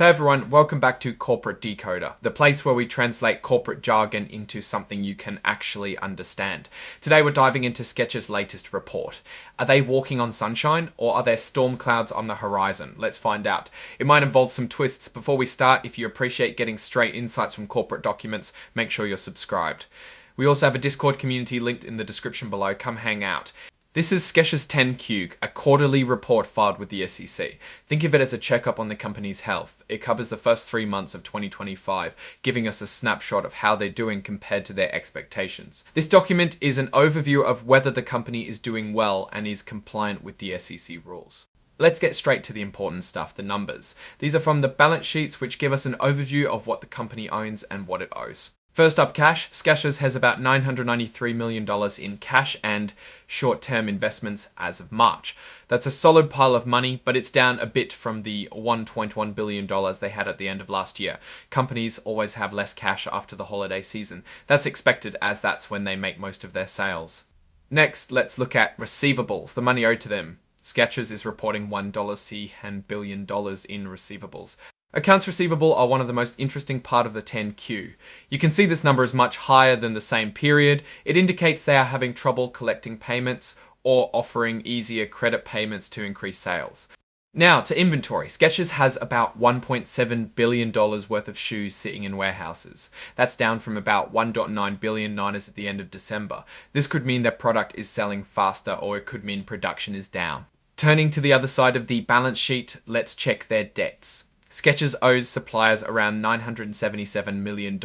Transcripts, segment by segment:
Hey everyone, welcome back to Corporate Decoder, the place where we translate corporate jargon into something you can actually understand. Today we're diving into Skechers' latest report. Are they walking on sunshine or are there storm clouds on the horizon? Let's find out. It might involve some twists. Before we start, if you appreciate getting straight insights from corporate documents, make sure you're subscribed. We also have a Discord community linked in the description below. Come hang out. This is Skechers 10Q, a quarterly report filed with the SEC. Think of it as a checkup on the company's health. It covers the first 3 months of 2025, giving us a snapshot of how they're doing compared to their expectations. This document is an overview of whether the company is doing well and is compliant with the SEC rules. Let's get straight to the important stuff, the numbers. These are from the balance sheets, which give us an overview of what the company owns and what it owes. First up, cash. Skechers has about $993 million in cash and short-term investments as of March. That's a solid pile of money, but it's down a bit from the $1.1 billion they had at the end of last year. Companies always have less cash after the holiday season. That's expected, as that's when they make most of their sales. Next, let's look at receivables, the money owed to them. Skechers is reporting $1 billion in receivables. Accounts receivable are one of the most interesting part of the 10Q. You can see this number is much higher than the same period. It indicates they are having trouble collecting payments or offering easier credit payments to increase sales. Now to inventory. Skechers has about $1.7 billion worth of shoes sitting in warehouses. That's down from about $1.9 billion at the end of December. This could mean their product is selling faster, or it could mean production is down. Turning to the other side of the balance sheet, let's check their debts. Skechers owes suppliers around $977 million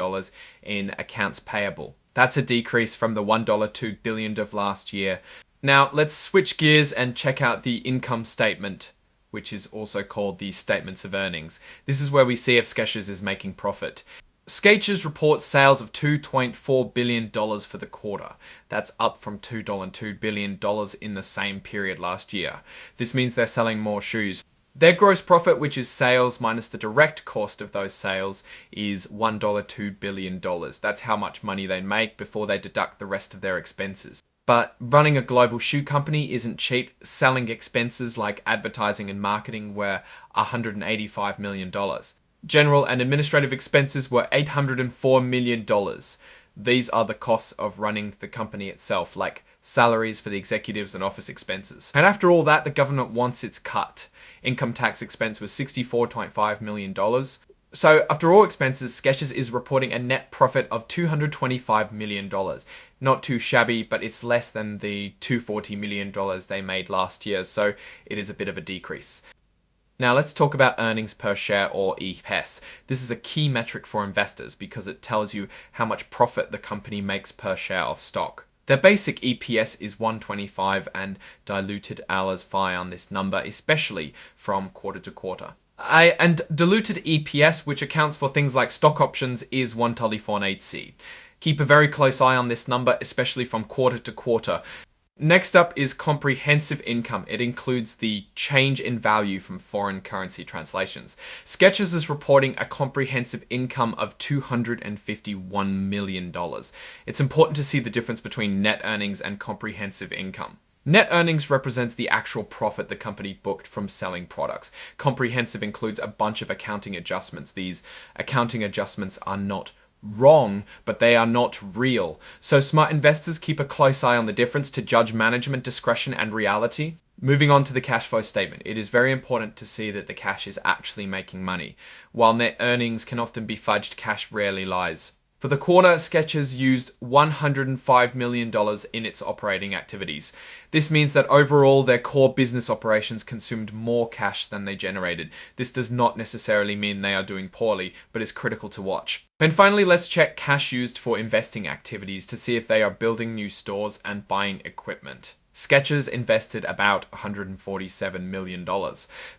in accounts payable. That's a decrease from the $1.2 billion of last year. Now let's switch gears and check out the income statement, which is also called the statements of earnings. This is where we see if Skechers is making profit. Skechers reports sales of $2.4 billion for the quarter. That's up from $2.2 billion in the same period last year. This means they're selling more shoes. Their gross profit, which is sales minus the direct cost of those sales, is $1.2 billion. That's how much money they make before they deduct the rest of their expenses. But running a global shoe company isn't cheap. Selling expenses like advertising and marketing were $185 million. General and administrative expenses were $804 million. These are the costs of running the company itself, like salaries for the executives and office expenses. And after all that, the government wants its cut. Income tax expense was $64.5 million. So after all expenses, Skechers is reporting a net profit of $225 million. Not too shabby, but it's less than the $240 million they made last year, so it is a bit of a decrease. Now let's talk about earnings per share, or EPS. This is a key metric for investors because it tells you how much profit the company makes per share of stock. Their basic EPS is $1.25 and diluted hours fire on this number, especially from quarter to quarter. And diluted EPS, which accounts for things like stock options, is $1.48. Keep a very close eye on this number, especially from quarter to quarter. Next up is comprehensive income. It includes the change in value from foreign currency translations. Skechers is reporting a comprehensive income of $251 million. It's important to see the difference between net earnings and comprehensive income. Net earnings represents the actual profit the company booked from selling products. Comprehensive includes a bunch of accounting adjustments. These accounting adjustments are not wrong, but they are not real. So smart investors keep a close eye on the difference to judge management discretion and reality. Moving on to the cash flow statement, it is very important to see that the cash is actually making money. While net earnings can often be fudged, cash rarely lies. For the quarter, Skechers used $105 million in its operating activities. This means that overall their core business operations consumed more cash than they generated. This does not necessarily mean they are doing poorly, but is critical to watch. And finally, let's check cash used for investing activities to see if they are building new stores and buying equipment. Skechers invested about $147 million.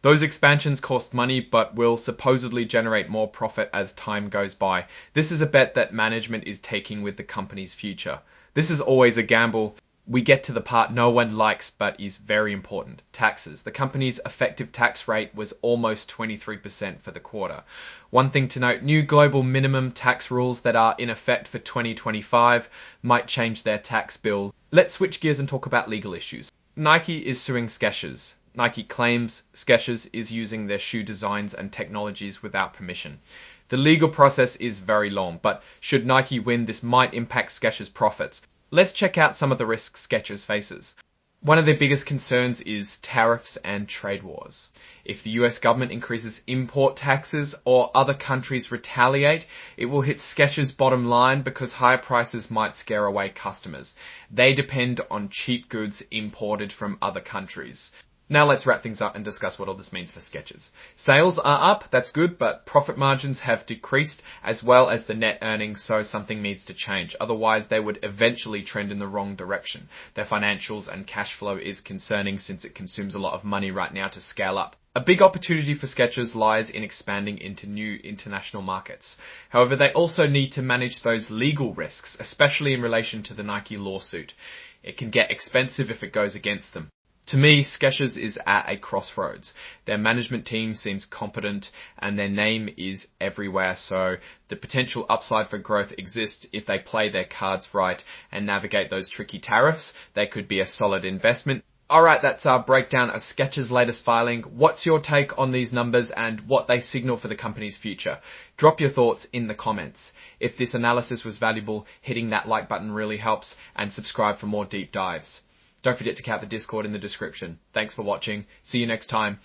Those expansions cost money, but will supposedly generate more profit as time goes by. This is a bet that management is taking with the company's future. This is always a gamble. We get to the part no one likes, but is very important. Taxes. The company's effective tax rate was almost 23% for the quarter. One thing to note, new global minimum tax rules that are in effect for 2025 might change their tax bill. Let's switch gears and talk about legal issues. Nike is suing Skechers. Nike claims Skechers is using their shoe designs and technologies without permission. The legal process is very long, but should Nike win, this might impact Skechers' profits. Let's check out some of the risks Skechers faces. One of their biggest concerns is tariffs and trade wars. If the US government increases import taxes or other countries retaliate, it will hit Skechers' bottom line because higher prices might scare away customers. They depend on cheap goods imported from other countries. Now let's wrap things up and discuss what all this means for Skechers. Sales are up, that's good, but profit margins have decreased as well as the net earnings, so something needs to change. Otherwise, they would eventually trend in the wrong direction. Their financials and cash flow is concerning since it consumes a lot of money right now to scale up. A big opportunity for Skechers lies in expanding into new international markets. However, they also need to manage those legal risks, especially in relation to the Nike lawsuit. It can get expensive if it goes against them. To me, Skechers is at a crossroads. Their management team seems competent and their name is everywhere, so the potential upside for growth exists if they play their cards right and navigate those tricky tariffs. They could be a solid investment. Alright, that's our breakdown of Skechers' latest filing. What's your take on these numbers and what they signal for the company's future? Drop your thoughts in the comments. If this analysis was valuable, hitting that like button really helps, and subscribe for more deep dives. Don't forget to check out the Discord in the description. Thanks for watching. See you next time.